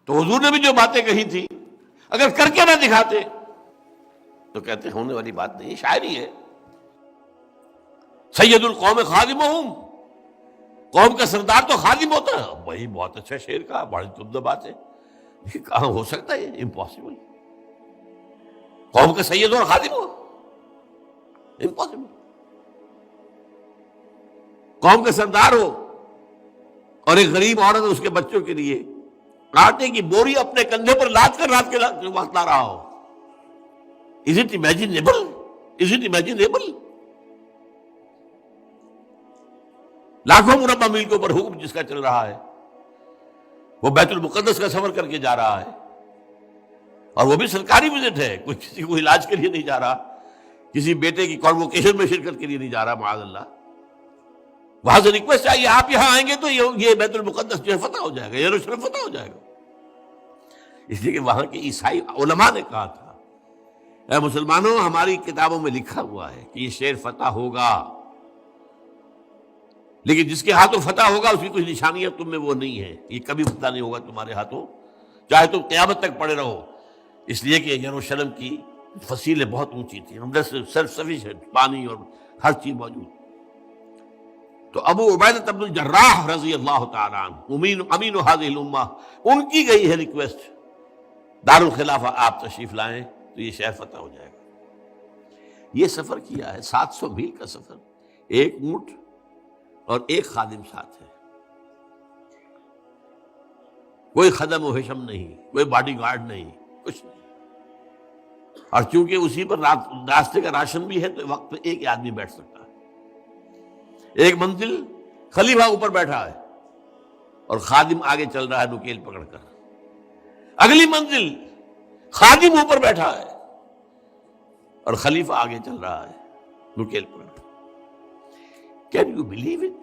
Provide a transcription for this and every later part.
تو حضور نے بھی جو باتیں کہی تھی اگر کر کے نہ دکھاتے تو کہتے ہونے والی بات نہیں، شاعری ہے۔ سید القوم خادمہم، قوم کا سردار تو خادم ہوتا ہے۔ وہی بہت اچھا شعر کہا، بڑی عمدہ بات ہے، یہ کہاں ہو سکتا ہے؟ امپاسبل۔ قوم کا سید اور خادم ہو، امپاسبل۔ قوم کا سردار ہو اور ایک غریب عورت اس کے بچوں کے لیے آٹے کی بوری اپنے کندھے پر لاد کر رات کے وقت لا رہا ہو۔ Is it imaginable? Is it imaginable? لاکھوں مربع میل کے اوپر حکم جس کا چل رہا ہے، وہ بیت المقدس کا سفر کر کے جا رہا ہے، اور وہ بھی سرکاری وزٹ ہے، کوئی کسی کو علاج کے لیے نہیں جا رہا، کسی بیٹے کی کانووکیشن میں شرکت کے لیے نہیں جا رہا، معاذ اللہ۔ وہاں سے ریکویسٹ آئی آپ یہاں آئیں گے تو یہ بیت المقدس جو ہے فتح ہو جائے گا، یروشلم فتح ہو جائے گا۔ اس لیے کہ وہاں کے عیسائی علماء نے کہا تھا اے مسلمانوں، ہماری کتابوں میں لکھا ہوا ہے کہ یہ شہر فتح ہوگا، لیکن جس کے ہاتھوں فتح ہوگا اس کی کچھ نشانیاں تم میں وہ نہیں ہے، یہ کبھی فتح نہیں ہوگا تمہارے ہاتھوں، چاہے تم قیامت تک پڑے رہو۔ اس لیے کہ یروشلم کی فصیلیں بہت اونچی تھیں، اندر سے سیلف سفیشینٹ، پانی اور ہر چیز موجود۔ تو ابو عبیدہ بن الجراح رضی اللہ تعالیٰ عنہ، امین هذه الامہ، ان کی گئی ہے ریکویسٹ دارالخلافہ آپ تشریف لائیں تو یہ شہر فتح ہو جائے گا۔ یہ سفر کیا ہے 700 میل کا سفر، ایک اونٹ اور ایک خادم ساتھ ہے، کوئی خدم و حشم نہیں، کوئی باڈی گارڈ نہیں، کچھ نہیں۔ اور چونکہ اسی پر راستے کا راشن بھی ہے تو وقت پہ ایک آدمی بیٹھ سکتا ہے۔ ایک منزل خلیفہ اوپر بیٹھا ہے اور خادم آگے چل رہا ہے نکیل پکڑ کر، اگلی منزل خادم اوپر بیٹھا ہے اور خلیفہ آگے چل رہا ہے نکیل پکڑ کر۔ Can you believe it?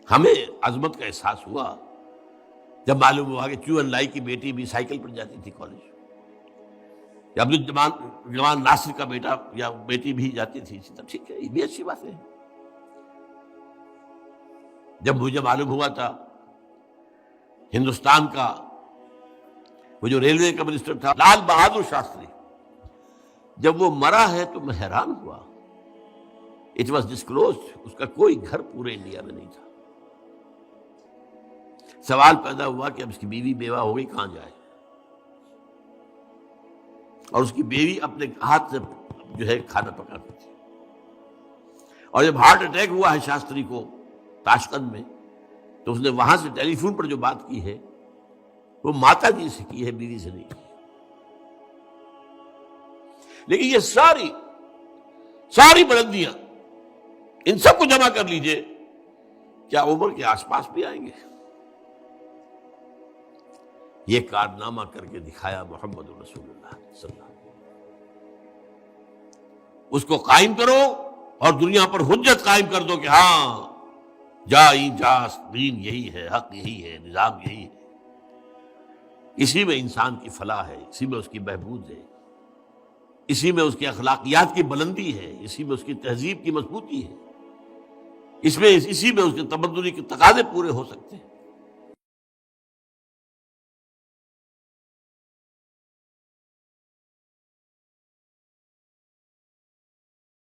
ہمیں عظمت کا احساس ہوا جب معلوم ہوا کہ چون لائی کی بیٹی بھی سائیکل پر جاتی تھی کالج، یا عبدالجوان ناصر کا بیٹا یا بیٹی بھی جاتی تھی اسی طرح۔ ٹھیک ہے، یہ بھی اچھی بات ہے۔ جب مجھے معلوم ہوا تھا ہندوستان کا وہ جو ریلوے کا منسٹر تھا لال بہادر شاستری، جب وہ مرا ہے تو میں حیران ہوا۔ اٹ واز ڈسکلوزڈ، اس کا کوئی گھر پورے انڈیا میں نہیں تھا۔ سوال پیدا ہوا کہ اب اس کی بیوی بیوہ ہو گئی، کہاں جائے؟ اور اس کی بیوی اپنے ہاتھ سے جو ہے کھانا پکاتی تھی، اور جب ہارٹ اٹیک ہوا ہے شاستری کو تاشقند میں تو اس نے وہاں سے ٹیلی فون پر جو بات کی ہے وہ ماتا جی سے کی ہے، بیوی سے نہیں کی۔ لیکن یہ ساری بلندیاں ان سب کو جمع کر لیجئے، کیا عمر کے آس پاس بھی آئیں گے؟ یہ کارنامہ کر کے دکھایا محمد رسول اللہ صلی اللہ علیہ وسلم۔ اس کو قائم کرو اور دنیا پر حجت قائم کر دو کہ ہاں دین یہی ہے، حق یہی ہے، نظام یہی ہے۔ اسی میں انسان کی فلاح ہے، اسی میں اس کی بہبود ہے، اسی میں اس کی اخلاقیات کی بلندی ہے، اسی میں اس کی تہذیب کی مضبوطی ہے، اسی میں اس کے تمدنی کے تقاضے پورے ہو سکتے ہیں۔